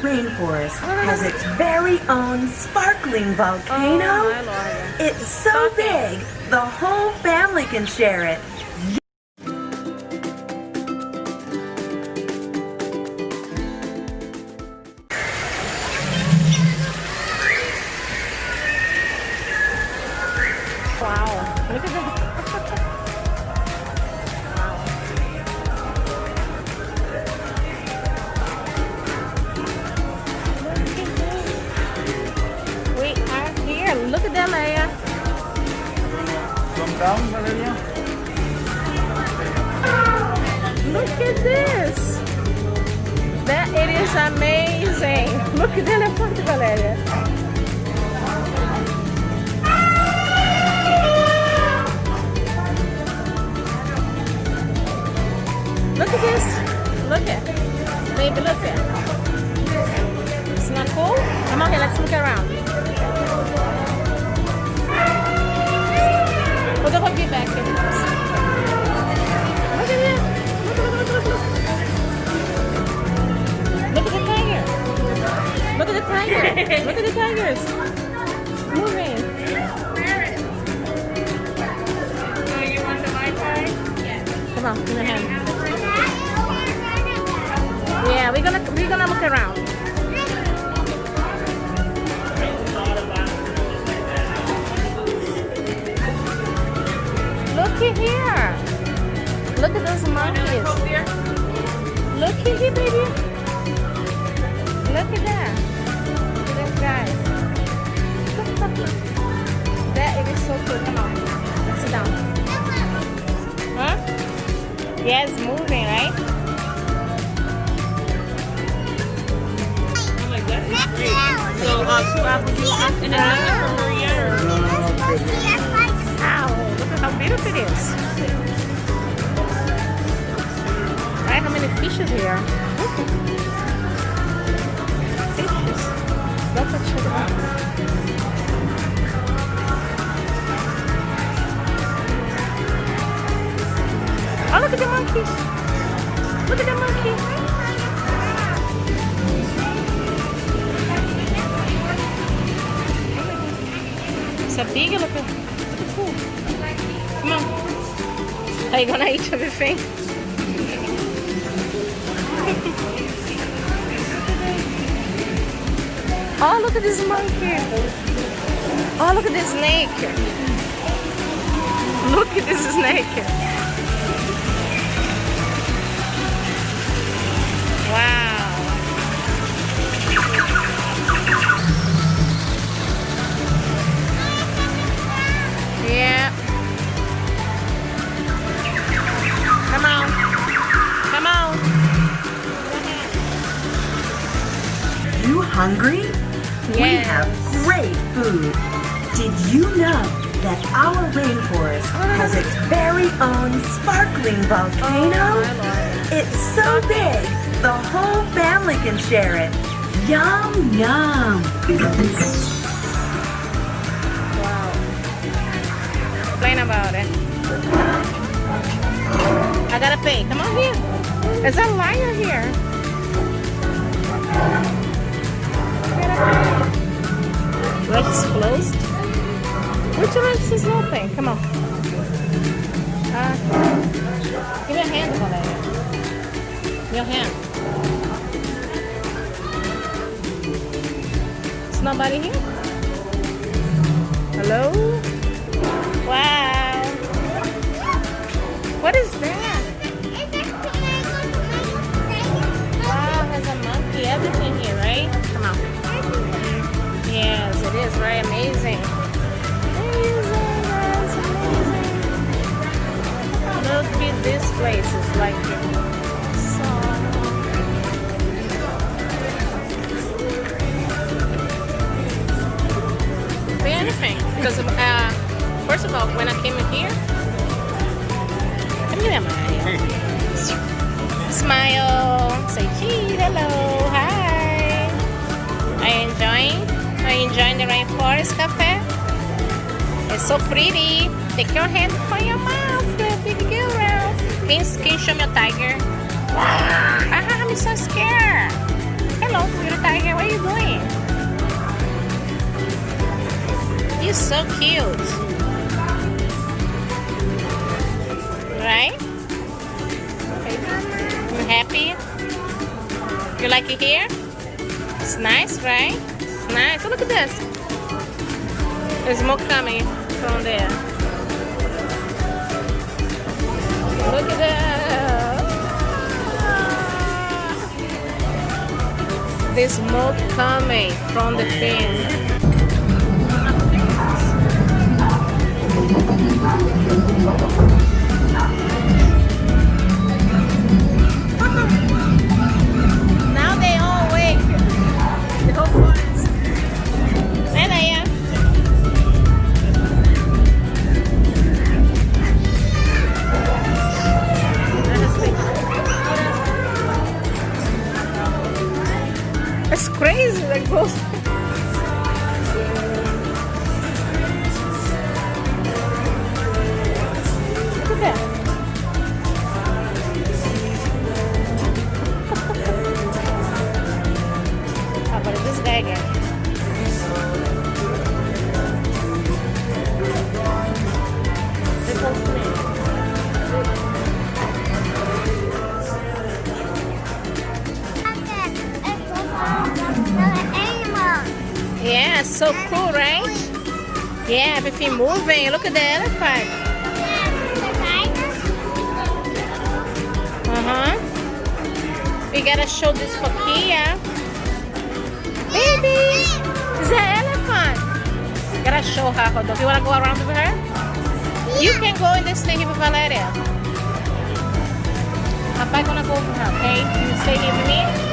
rainforest has its very own sparkling volcano. Oh, my Lord. It's so big, the whole family can share it. Wow, look at that. We are here. Look at that, Leia. Come down, Valeria. Look at this. That it is amazing. Look at the elephant, Valeria. Look at this. Look at. Baby, look at. It's not cool? Come on here, let's look around. Put the hockey back here. Look at it. Look at the tiger. Look at the tiger. Look at the tigers. Moving. So you want the Mai Tai? Yes. Come on, in your hand. Yeah, we're gonna look around. Looky here. Look at those monkeys. Looky here, baby. Look at that. Look at this guy. That it is so cool. Come on. Let's sit down. Huh? Yeah, it's moving, right? So 2 apple juices and then nothing for Maria. Wow, look at how beautiful it is. Right, how many fishes here? Fishes. Lots of sugar. Oh, look at the monkeys. Look at the monkey. It's a big elephant. Cool. Come on. Are you gonna eat everything? Oh, look at this monkey. Oh, look at this snake. Look at this snake. Wow. Yeah. Come on. Come on. You hungry? We Yes. have great food. Did you know that our rainforest has its very own sparkling volcano? Oh, my Lord. It's so big, the whole family can share it. Yum, yum. Wow. Explain about it. I gotta pay. Come on here. There's a lion here. Right, it's closed. Which one is open? Come on. Give me a hand, Valeria. Your hand. There's nobody here? Hello? Wow. What is that? Wow, has a monkey, everything here, right? Come on. Yes, it is, right? Amazing. Amazing, guys, amazing. Look at this place. It's like so. Pay anything. Because, first of all, when I came in here, come here, Maya. Smile. Say cheese. Hello. Hi. Are you enjoying the Rainforest cafe? It's so pretty. Take your hand from your mouth, big girl. Can you show me a tiger? I'm so scared. Hello, you're a tiger. so cute. Right? You happy? You like it here? It's nice, right? It's nice. Oh, look at this. There's more coming from there. Look at that. There's smoke coming from the fin. Now they all awake. The whole forest. Hey, Leia. It's crazy, like goes. Look at that. How about this guy again? Sit close to me. Yeah, so cool, right? Yeah, everything moving. Look at the elephant. We gotta show this for Kia. Baby, it's an elephant. Gotta show her. Hold on. You wanna go around with her? You can go in this thing with Valeria. Papai gonna go with her, okay? You stay here with me?